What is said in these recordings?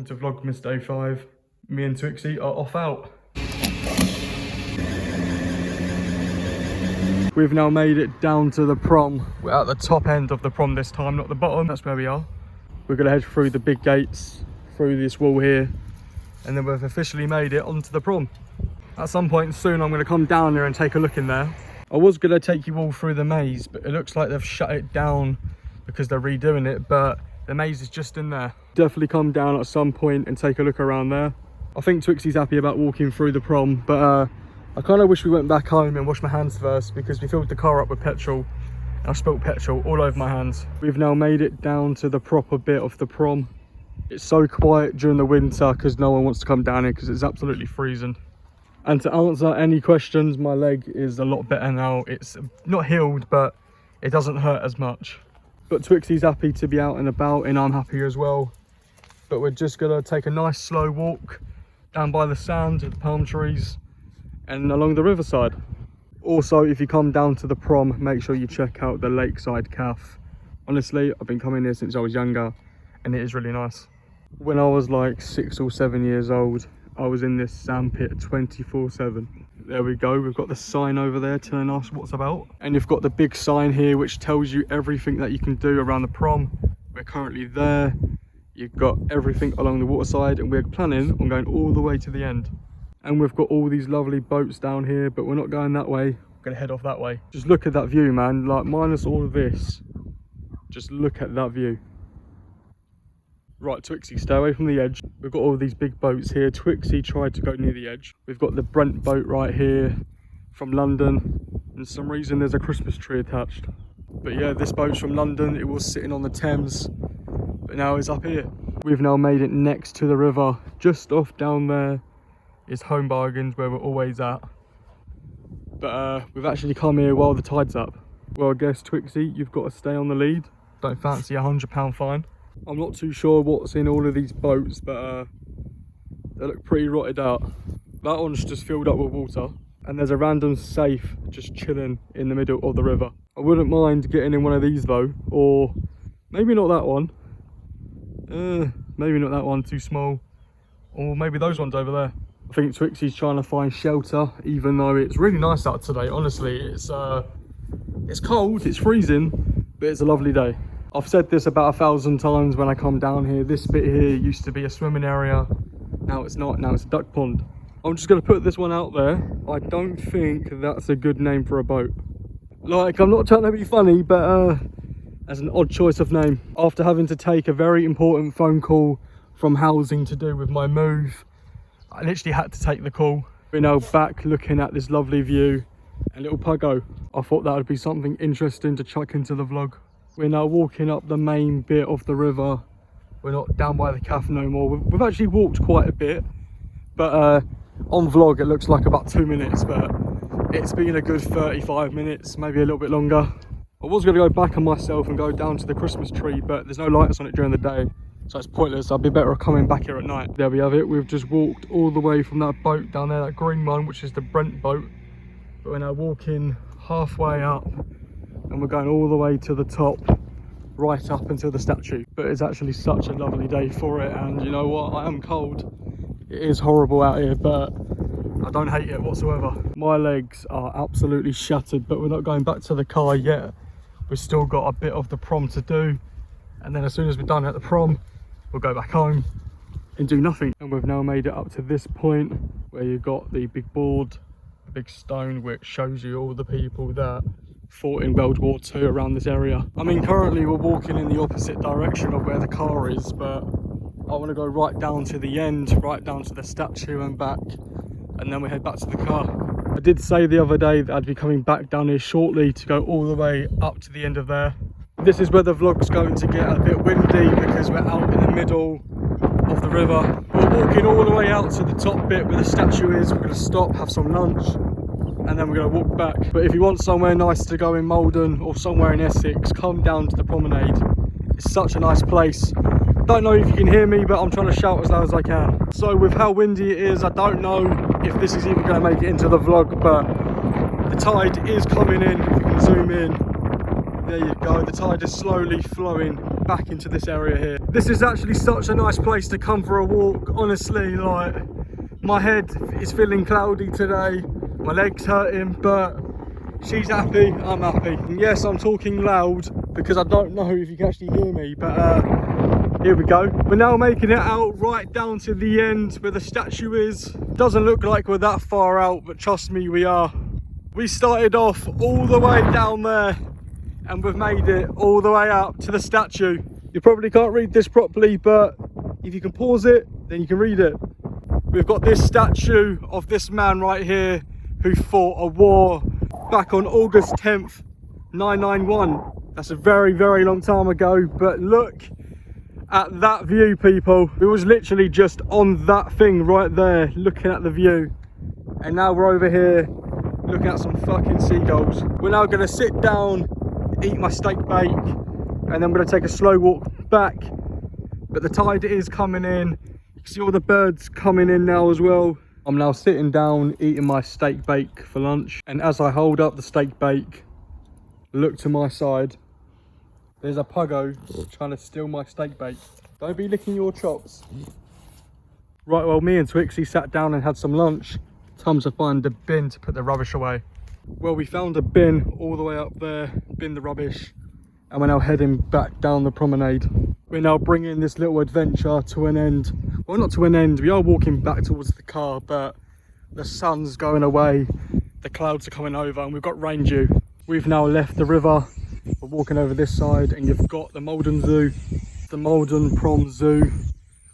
welcome to Vlogmas Day 5. Me and Twixie are off out. We've now made it down to the prom. We're at the top end of the prom this time, not the bottom. That's where we are. We're gonna head through the big gates, through this wall here, and then we've officially made it onto the prom. At some point soon, I'm gonna come down there and take a look in there. I was gonna take you all through the maze, but it looks like they've shut it down because they're redoing it, but the maze is just in there. Definitely come down at some point and take a look around there. I think Twixie's happy about walking through the prom, but I kind of wish we went back home and washed my hands first, because we filled the car up with petrol and I spilt petrol all over my hands. We've now made it down to the proper bit of the prom. It's so quiet during the winter because no one wants to come down here because it's absolutely freezing. And to answer any questions, my leg is a lot better now. It's not healed, but it doesn't hurt as much. But Twixie's happy to be out and about, and I'm happy as well. But we're just gonna take a nice slow walk down by the sand, the palm trees, and along the riverside. Also, if you come down to the prom, make sure you check out the lakeside cafe. Honestly, I've been coming here since I was younger, and it is really nice. When I was like 6 or 7 years old, I was in this sandpit 24/7. There we go, we've got the sign over there telling us what's about. And you've got the big sign here which tells you everything that you can do around the prom. We're currently there. You've got everything along the waterside, and we're planning on going all the way to the end. And we've got all these lovely boats down here, but we're not going that way. We're gonna head off that way. Just look at that view, man. Like, minus all of this, just look at that view. Right, Twixie, stay away from the edge. We've got all these big boats here. Twixie tried to go near the edge. We've got the Brent boat right here from London, and for some reason there's a Christmas tree attached. But yeah, this boat's from London. It was sitting on the Thames, but now it's up here. We've now made it next to the river. Just off down there is Home Bargains, where we're always at. But we've actually come here while the tide's up. Well, I guess, Twixie, you've got to stay on the lead. Don't fancy a £100 fine. I'm not too sure what's in all of these boats, but they look pretty rotted out. That one's just filled up with water, and there's a random safe just chilling in the middle of the river. I wouldn't mind getting in one of these though, or maybe not that one. Maybe not that one, too small. Or maybe those ones over there. I think Twixie's trying to find shelter, even though it's really nice out today. Honestly, it's cold, it's freezing, but it's a lovely day. I've said this about 1,000 times when I come down here. This bit here used to be a swimming area. Now it's not, now it's a duck pond. I'm just gonna put this one out there. I don't think that's a good name for a boat. Like, I'm not trying to be funny, but that's an odd choice of name. After having to take a very important phone call from housing to do with my move, I literally had to take the call. We're now back looking at this lovely view and little puggo. I thought that would be something interesting to chuck into the vlog. We're now walking up the main bit of the river. We're not down by the cafe no more. We've actually walked quite a bit, but on vlog it looks like about 2 minutes, but it's been a good 35 minutes, maybe a little bit longer. I was going to go back on myself and go down to the Christmas tree, but there's no lights on it during the day, so it's pointless. I'd be better off coming back here at night. There we have it. We've just walked all the way from that boat down there, that green one, which is the Brent boat. But we're now walking halfway up, and we're going all the way to the top, right up until the statue. But it's actually such a lovely day for it, and you know what, I am cold. It is horrible out here, but I don't hate it whatsoever. My legs are absolutely shattered, but we're not going back to the car yet. We've still got a bit of the prom to do, and then as soon as we're done at the prom, we'll go back home and do nothing. And we've now made it up to this point where you've got the big board, the big stone, which shows you all the people that fought in World War II around this area. I mean, currently we're walking in the opposite direction of where the car is, but I want to go right down to the end, right down to the statue and back, and then we head back to the car. I did say the other day that I'd be coming back down here shortly to go all the way up to the end of there. This is where the vlog's going to get a bit windy because we're out in the middle of the river. We're walking all the way out to the top bit where the statue is. We're going to stop, have some lunch, and then we're going to walk back. But if you want somewhere nice to go in Malden or somewhere in Essex, come down to the promenade. It's such a nice place. Don't know if you can hear me, but I'm trying to shout as loud as I can. So with how windy it is, I don't know if this is even going to make it into the vlog, but the tide is coming in. If you can zoom in, there you go. The tide is slowly flowing back into this area here. This is actually such a nice place to come for a walk. Honestly, like, my head is feeling cloudy today, my legs hurting, but she's happy, I'm happy. And yes, I'm talking loud because I don't know if you can actually hear me, but here we go. We're now making it out right down to the end where the statue is. Doesn't look like we're that far out, but trust me, we are. We started off all the way down there and we've made it all the way up to the statue. You probably can't read this properly, but if you can pause it, then you can read it. We've got this statue of this man right here who fought a war back on August 10th, 991. That's a very, very long time ago, but look at that view, people. We was literally just on that thing right there, looking at the view. And now we're over here, looking at some fucking seagulls. We're now gonna sit down, eat my steak bake, and then I'm gonna take a slow walk back. But the tide is coming in. You can see all the birds coming in now as well. I'm now sitting down, eating my steak bake for lunch. And as I hold up the steak bake, look to my side, there's a puggo trying to steal my steak bake. Don't be licking your chops. Right, well, me and Twixie sat down and had some lunch. Time to find a bin to put the rubbish away. Well, we found a bin all the way up there, bin the rubbish, and we're now heading back down the promenade. We're now bringing this little adventure to an end. Well, not to an end, we are walking back towards the car, but the sun's going away, the clouds are coming over, and we've got rain due. We've now left the river, we're walking over this side, and you've got the Malden Zoo, the Malden Prom Zoo.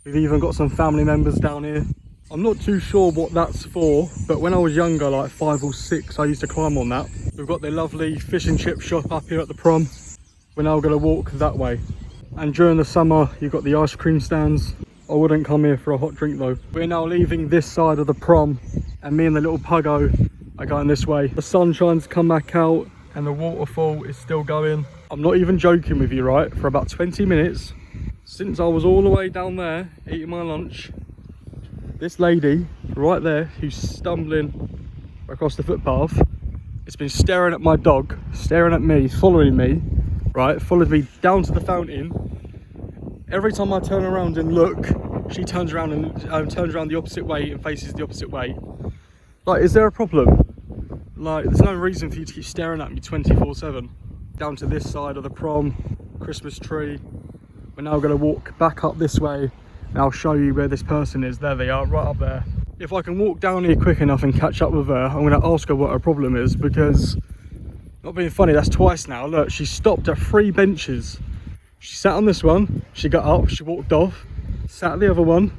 We've even got some family members down here. I'm not too sure what that's for, but when I was younger, like 5 or 6, I used to climb on that. We've got the lovely fish and chip shop up here at the prom. We're now going to walk that way. And during the summer, you've got the ice cream stands. I wouldn't come here for a hot drink though. We're now leaving this side of the prom, and me and the little puggo are going this way. The sunshine's come back out and the waterfall is still going. I'm not even joking with you, right? For about 20 minutes, since I was all the way down there eating my lunch, this lady right there who's stumbling across the footpath, it's been staring at my dog, staring at me, following me, right? Followed me down to the fountain. Every time I turn around and look, she turns around and turns around the opposite way and faces the opposite way. Like, is there a problem? Like, there's no reason for you to keep staring at me 24/7. Down to this side of the prom, Christmas tree. We're now going to walk back up this way. And I'll show you where this person is. There they are, right up there. If I can walk down here quick enough and catch up with her, I'm going to ask her what her problem is, because, not being funny, that's twice now. Look, she stopped at 3 benches. She sat on this one, she got up, she walked off, sat at the other one.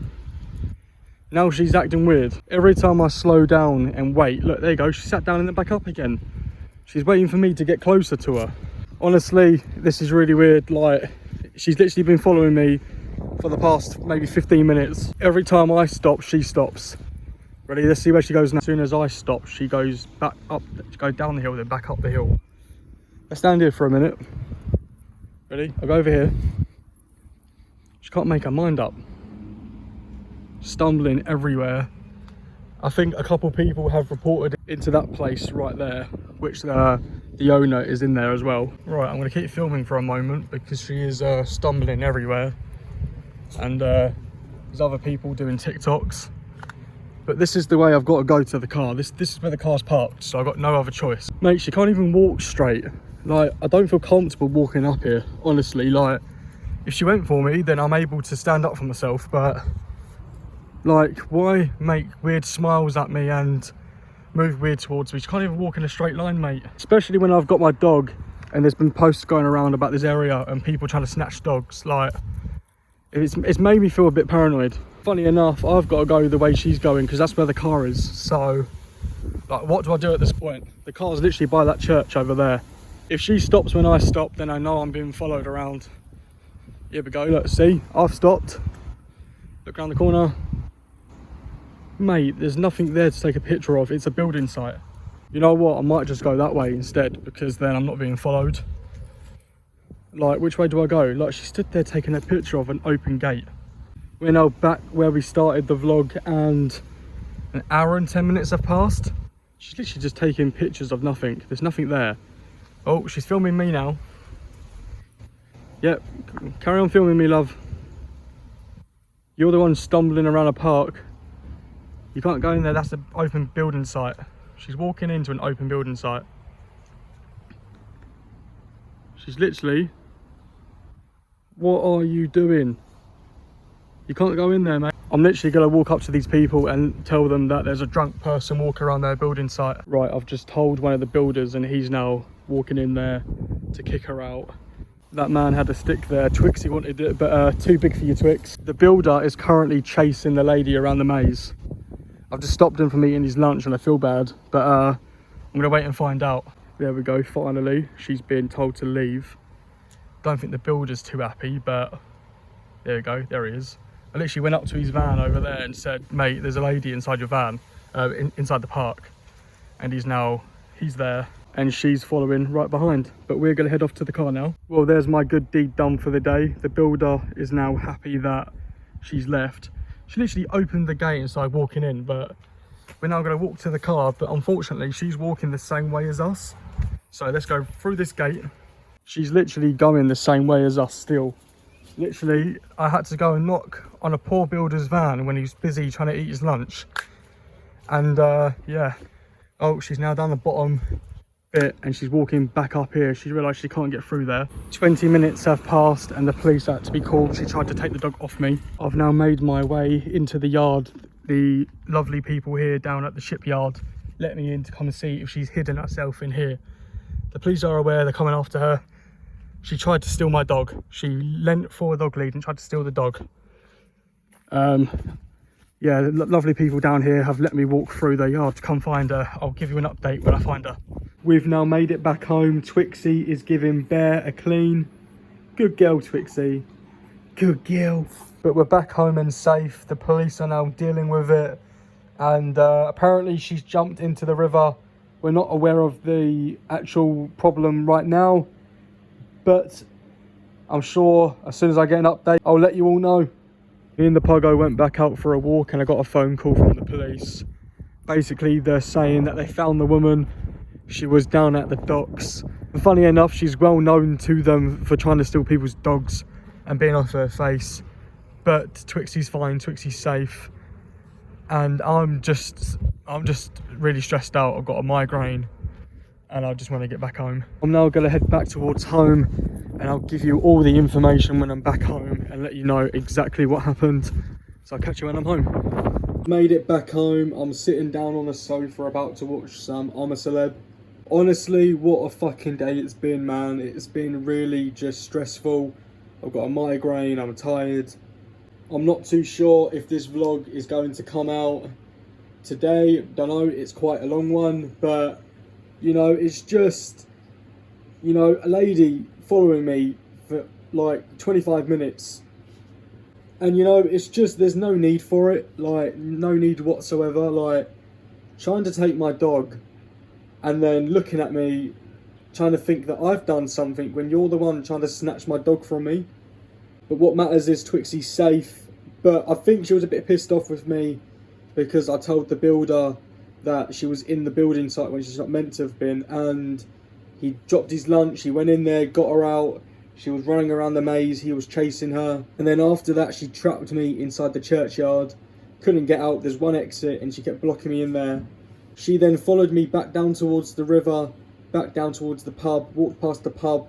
Now she's acting weird. Every time I slow down and wait, look, there you go, she sat down and then back up again. She's waiting for me to get closer to her. Honestly, this is really weird. Like, she's literally been following me for the past maybe 15 minutes. Every time I stop, she stops. Ready? Let's see where she goes now. As soon as I stop, she goes back up, she goes down the hill, then back up the hill. Let's stand here for a minute. Ready? I'll go over here. She can't make her mind up. Stumbling everywhere. I think a couple people have reported into that place right there, which the owner is in there as well. Right, I'm going to keep filming for a moment because she is stumbling everywhere. And there's other people doing TikToks. But this is the way I've got to go to the car. This is where the car's parked, so I've got no other choice. Mate, she can't even walk straight. Like, I don't feel comfortable walking up here, honestly. Like, if she went for me, then I'm able to stand up for myself, but like, why make weird smiles at me and move weird towards me? She can't even walk in a straight line, mate. Especially when I've got my dog and there's been posts going around about this area and people trying to snatch dogs. Like, it's made me feel a bit paranoid. Funny enough, I've got to go the way she's going because that's where the car is. So, like, what do I do at this point? The car's literally by that church over there. If she stops when I stop, then I know I'm being followed around. Here we go, look, see, I've stopped. Look around the corner. Mate, there's nothing there to take a picture of. It's a building site. You know what, I might just go that way instead, because then I'm not being followed. Like, which way do I go? Like, she stood there taking a picture of an open gate. We're now back where we started the vlog, and an hour and 10 minutes have passed. She's literally just taking pictures of nothing. There's nothing there. Oh, she's filming me now. Yep, carry on filming me, love. You're the one stumbling around a park. You can't go in there, that's an open building site. She's walking into an open building site. She's literally... What are you doing? You can't go in there, mate. I'm literally gonna walk up to these people and tell them that there's a drunk person walking around their building site. Right, I've just told one of the builders and he's now walking in there to kick her out. That man had a stick there. Twixie wanted it, but too big for your Twix. The builder is currently chasing the lady around the maze. I've just stopped him from eating his lunch and I feel bad, but I'm gonna wait and find out. There we go, finally. She's being told to leave. Don't think the builder's too happy, but there we go, there he is. I literally went up to his van over there and said, mate, there's a lady inside your van, inside the park. And he's there and she's following right behind. But we're gonna head off to the car now. Well, there's my good deed done for the day. The builder is now happy that she's left. She literally opened the gate and started walking in, but we're now gonna walk to the car, but unfortunately she's walking the same way as us. So let's go through this gate. She's literally going the same way as us still. Literally, I had to go and knock on a poor builder's van when he was busy trying to eat his lunch. And yeah, oh, she's now down the bottom bit and she's walking back up here. She realised she can't get through there. 20 minutes have passed and the police had to be called. She tried to take the dog off me. I've now made my way into the yard. The lovely people here down at the shipyard let me in to come and see if she's hidden herself in here. The police are aware, they're coming after her. She tried to steal my dog. She leant for a dog lead and tried to steal the dog. Yeah, lovely people down here have let me walk through the yard to come find her. I'll give you an update when I find her. We've now made it back home. Twixie is giving Bear a clean. Good girl, Twixie. Good girl. But we're back home and safe. The police are now dealing with it. And apparently she's jumped into the river. We're not aware of the actual problem right now. But I'm sure as soon as I get an update, I'll let you all know. Me and the puggo went back out for a walk and I got a phone call from the police. Basically, they're saying that they found the woman. She was down at the docks. And funny enough, she's well known to them for trying to steal people's dogs and being off her face. But Twixie's fine, Twixie's safe. And I'm just really stressed out. I've got a migraine. And I just want to get back home. I'm now going to head back towards home and I'll give you all the information when I'm back home and let you know exactly what happened. So I'll catch you when I'm home. Made it back home. I'm sitting down on the sofa about to watch some I'm a Celeb. Honestly, what a fucking day it's been, man. It's been really just stressful. I've got a migraine, I'm tired. I'm not too sure if this vlog is going to come out today. Don't know, it's quite a long one, but you know, it's just, you know, a lady following me for like 25 minutes. And, you know, it's just, there's no need for it. Like, no need whatsoever. Like, trying to take my dog and then looking at me, trying to think that I've done something when you're the one trying to snatch my dog from me. But what matters is Twixie's safe. But I think she was a bit pissed off with me because I told the builder that she was in the building site when she's not meant to have been, and he dropped his lunch, he went in there, got her out, she was running around the maze, he was chasing her, and then after that she trapped me inside the churchyard, couldn't get out, there's one exit and she kept blocking me in there. She then followed me back down towards the river, back down towards the pub, walked past the pub,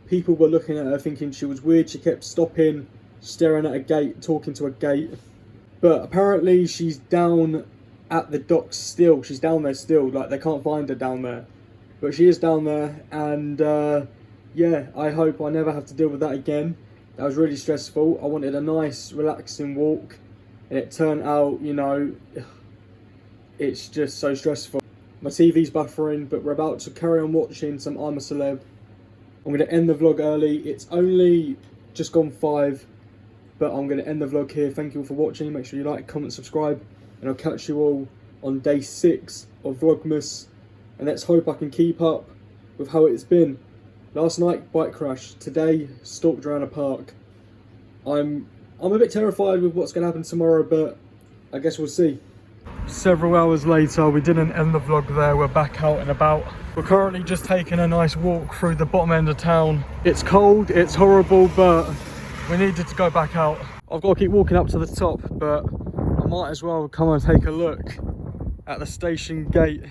people were looking at her thinking she was weird, she kept stopping, staring at a gate, talking to a gate, but apparently she's down at the docks still. She's down there still, like they can't find her down there, but she is down there. And yeah, I hope I never have to deal with that again. That was really stressful. I wanted a nice relaxing walk and it turned out, you know, it's just so stressful. My TV's buffering, but we're about to carry on watching some I'm a Celeb. I'm going to end the vlog early. It's only just gone 5, but I'm going to end the vlog here. Thank you all for watching. Make sure you like, comment, subscribe. And I'll catch you all on day 6 of Vlogmas. And let's hope I can keep up with how it's been. Last night, bike crash. Today, stalked around a park. I'm a bit terrified with what's going to happen tomorrow, but I guess we'll see. Several hours later, we didn't end the vlog there. We're back out and about. We're currently just taking a nice walk through the bottom end of town. It's cold, it's horrible, but we needed to go back out. I've got to keep walking up to the top, but I might as well come and take a look at the station gate,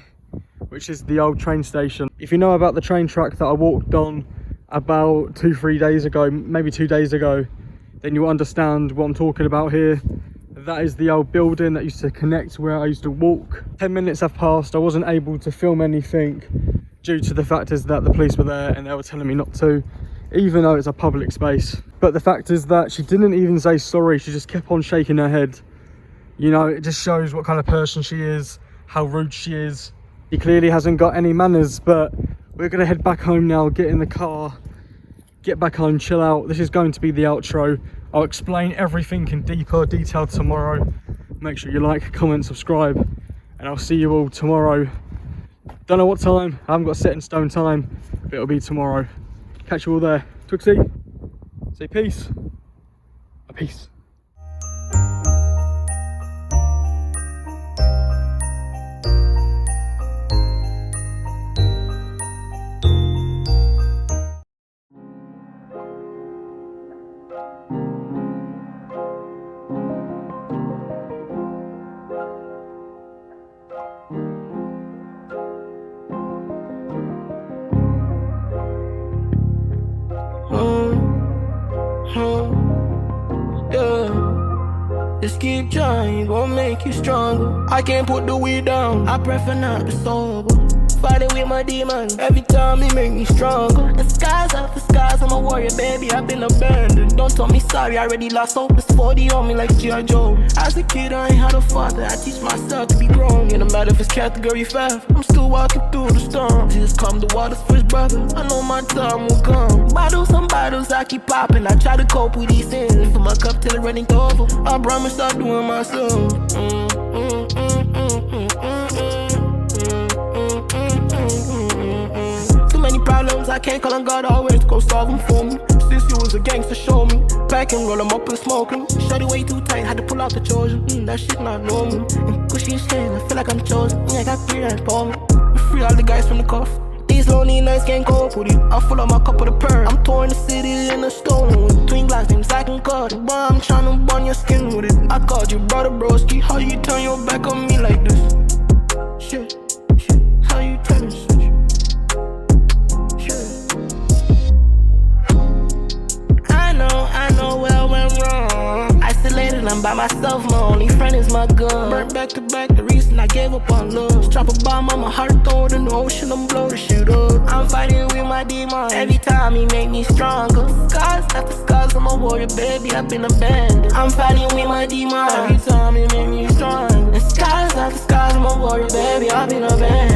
which is the old train station. If you know about the train track that I walked on about 2-3 days ago, maybe 2 days ago, then you'll understand what I'm talking about here. That is the old building that used to connect where I used to walk. 10 minutes have passed. I wasn't able to film anything due to the fact is that the police were there and they were telling me not to, even though it's a public space. But the fact is that she didn't even say sorry. She just kept on shaking her head. You know, it just shows what kind of person she is, how rude she is. He clearly hasn't got any manners, but we're gonna head back home now, get in the car, get back home, chill out. This is going to be the outro. I'll explain everything in deeper detail tomorrow. Make sure you like, comment, subscribe, and I'll see you all tomorrow. Don't know what time, I haven't got a set in stone time, but it'll be tomorrow. Catch you all there. Twixie, say peace. A peace. Just keep trying, gon' make you stronger. I can't put the weed down, I prefer not be sober. Fighting with my demons, every time it make me stronger. The skies after skies, I'm a warrior, baby, I've been abandoned. Don't tell me sorry, I already lost hope. It's 40 on me like G.I. Joe. As a kid, I ain't had a father, I teach myself to be grown. It don't matter if it's category 5, I'm still walking through the storm. Jesus calm the waters for his brother, I know my time will come. Bottles on bottles, I keep popping, I try to cope with these sins. Fill my cup till it running over, I promise I'll do it myself. Too many problems, I can't call on God always, go solve them for me. Since you was a gangster, show me. Pack and roll them up and smoke them. Shorty way too tight, had to pull out the Trojan. That shit not normal. Cushy as hell, I feel like I'm chosen. I got 3 hands for me. Free all the guys from the cuff. These lonely nights can't cope with it. I full up my cup of the pearl. I'm touring the city in a stolen with twin glass names I can cut it. Boy, I'm tryna burn your skin with it. I called you brother broski. How you turn your back on me like this? Shit, how you turn this? I know where I went wrong. Isolated, I'm by myself, my only friend is my gun. Burnt back to back, the reason I gave up on love. Drop a bomb on my heart, throw it in the ocean, I'm blow the shit up. I'm fighting with my demons, every time he make me stronger. Scars after scars, I'm a warrior, baby, I've been abandoned. I'm fighting with my demons, every time he make me stronger. And scars after scars, I'm a warrior, baby, I've been abandoned.